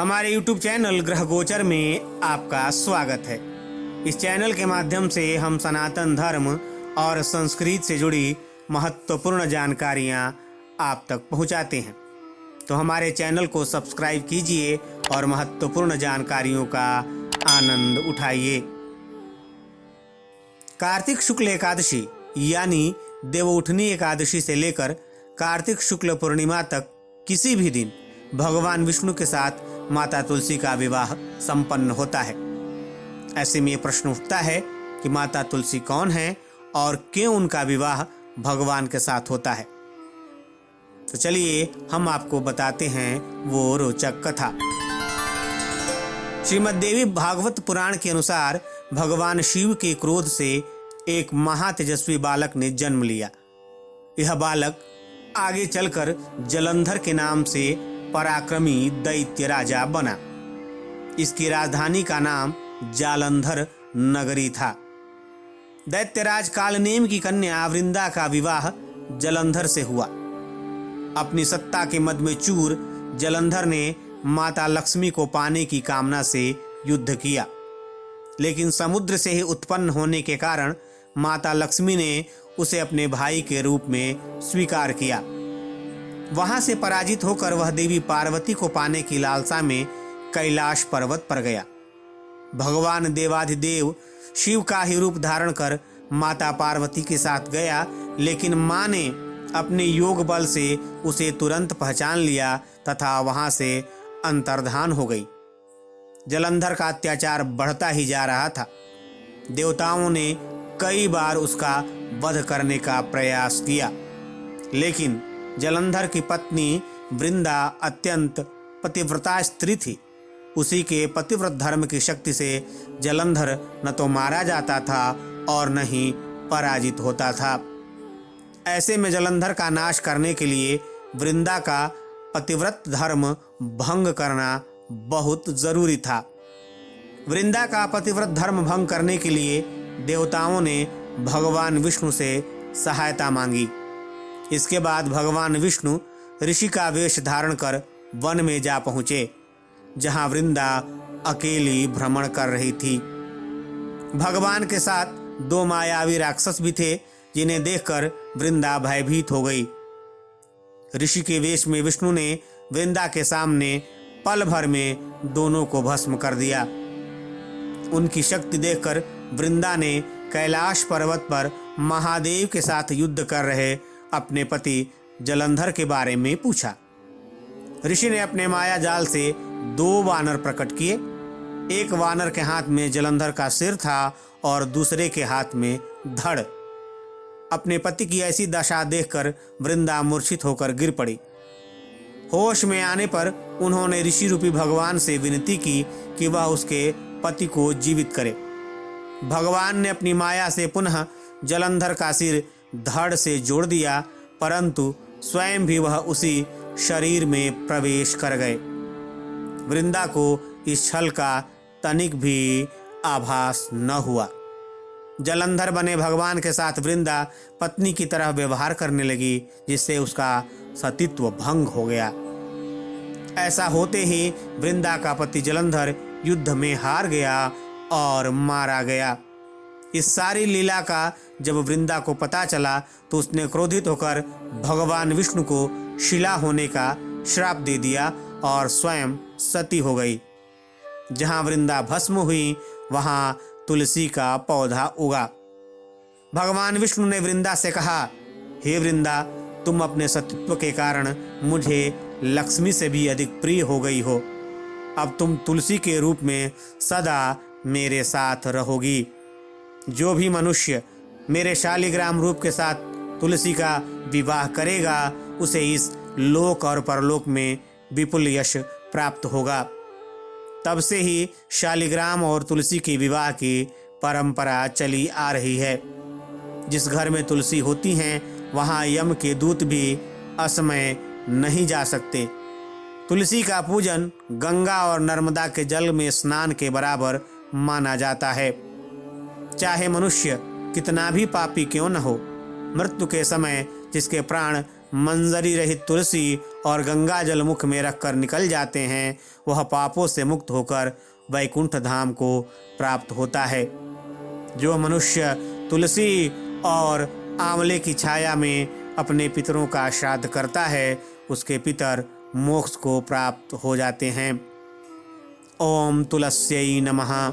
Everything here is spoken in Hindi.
हमारे YouTube चैनल ग्रह गोचर में आपका स्वागत है। इस चैनल के माध्यम से हम सनातन धर्म और संस्कृति से जुड़ी महत्वपूर्ण जानकारियां आप तक पहुंचाते हैं। तो हमारे चैनल को सब्सक्राइब कीजिए और महत्वपूर्ण जानकारियों का आनंद उठाइए। कार्तिक शुक्ल एकादशी यानी देवउठनी एकादशी से लेकर कार्तिक शुक्ल पूर्णिमा तक किसी भी दिन भगवान विष्णु के साथ माता तुलसी का विवाह संपन्न होता है। ऐसे में ये प्रश्न उठता है कि माता तुलसी कौन है और क्यों उनका विवाह भगवान के साथ होता है। तो चलिए हम आपको बताते हैं वो रोचक कथा। श्रीमद् देवी भागवत पुराण के अनुसार भगवान शिव के क्रोध से एक महातेजस्वी बालक ने जन्म लिया। यह बालक आगे चलकर जलंधर के नाम से पराक्रमी दैत्य राजा बना। इसकी राजधानी का नाम जालंधर नगरी था। दैत्यराज कालनेम की कन्या वृंदा का विवाह जलंधर से हुआ। अपनी सत्ता के मद में चूर जलंधर ने माता लक्ष्मी को पाने की कामना से युद्ध किया, लेकिन समुद्र से ही उत्पन्न होने के कारण माता लक्ष्मी ने उसे अपने भाई के रूप में स्वीकार किया। वहां से पराजित होकर वह देवी पार्वती को पाने की लालसा में कैलाश पर्वत पर गया। भगवान देवाधिदेव शिव का ही रूप धारण कर माता पार्वती के साथ गया, लेकिन मां ने अपने योग बल से उसे तुरंत पहचान लिया तथा वहां से अंतर्धान हो गई। जलंधर का अत्याचार बढ़ता ही जा रहा था। देवताओं ने कई बार उसका वध करने का प्रयास किया, लेकिन जलंधर की पत्नी वृंदा अत्यंत पतिव्रता स्त्री थी। उसी के पतिव्रत धर्म की शक्ति से जलंधर न तो मारा जाता था और न ही पराजित होता था। ऐसे में जलंधर का नाश करने के लिए वृंदा का पतिव्रत धर्म भंग करना बहुत जरूरी था। वृंदा का पतिव्रत धर्म भंग करने के लिए देवताओं ने भगवान विष्णु से सहायता मांगी। इसके बाद भगवान विष्णु ऋषि का वेश धारण कर वन में जा पहुंचे, जहां वृंदा अकेली भ्रमण कर रही थी। भगवान के साथ दो मायावी राक्षस भी थे, जिन्हें देखकर वृंदा भयभीत हो गई। ऋषि के वेश में विष्णु ने वृंदा के सामने पल भर में दोनों को भस्म कर दिया। उनकी शक्ति देखकर वृंदा ने कैलाश पर्वत पर महादेव के साथ युद्ध कर रहे अपने पति जलंधर के बारे में पूछा। ऋषि ने अपने माया जाल से दो वानर प्रकट किए। एक वानर के हाथ में जलंधर का सिर था और दूसरे के हाथ में धड़। अपने पति की ऐसी दशा देखकर वृंदा मूर्छित होकर गिर पड़ी। होश में आने पर उन्होंने ऋषि रूपी भगवान से विनती की कि वह उसके पति को जीवित करे। भगवान ने अपनी माया से पुनः जलंधर का सिर धड़ से जोड़ दिया, परंतु स्वयं भी वह उसी शरीर में प्रवेश कर गए। वृंदा को इस छल का तनिक भी आभास न हुआ। जलंधर बने भगवान के साथ वृंदा पत्नी की तरह व्यवहार करने लगी, जिससे उसका सतीत्व भंग हो गया। ऐसा होते ही वृंदा का पति जलंधर युद्ध में हार गया और मारा गया। इस सारी लीला का जब वृंदा को पता चला तो उसने क्रोधित होकर भगवान विष्णु को शिला होने का श्राप दे दिया और स्वयं सती हो गई। जहां वृंदा भस्म हुई वहां तुलसी का पौधा उगा। भगवान विष्णु ने वृंदा से कहा, हे वृंदा, तुम अपने सतीत्व के कारण मुझे लक्ष्मी से भी अधिक प्रिय हो गई हो। अब तुम तुलसी के रूप में सदा मेरे साथ रहोगी। जो भी मनुष्य मेरे शालिग्राम रूप के साथ तुलसी का विवाह करेगा, उसे इस लोक और परलोक में विपुल यश प्राप्त होगा। तब से ही शालिग्राम और तुलसी के विवाह की परंपरा चली आ रही है। जिस घर में तुलसी होती हैं, वहां यम के दूत भी असमय नहीं जा सकते। तुलसी का पूजन गंगा और नर्मदा के जल में स्नान के बराबर माना जाता है। चाहे मनुष्य कितना भी पापी क्यों न हो, मृत्यु के समय जिसके प्राण मंजरी रहित तुलसी और गंगा जल मुख में रखकर निकल जाते हैं, वह पापों से मुक्त होकर वैकुंठ धाम को प्राप्त होता है। जो मनुष्य तुलसी और आंवले की छाया में अपने पितरों का श्राद्ध करता है, उसके पितर मोक्ष को प्राप्त हो जाते हैं। ओम तुलस्यै नमः।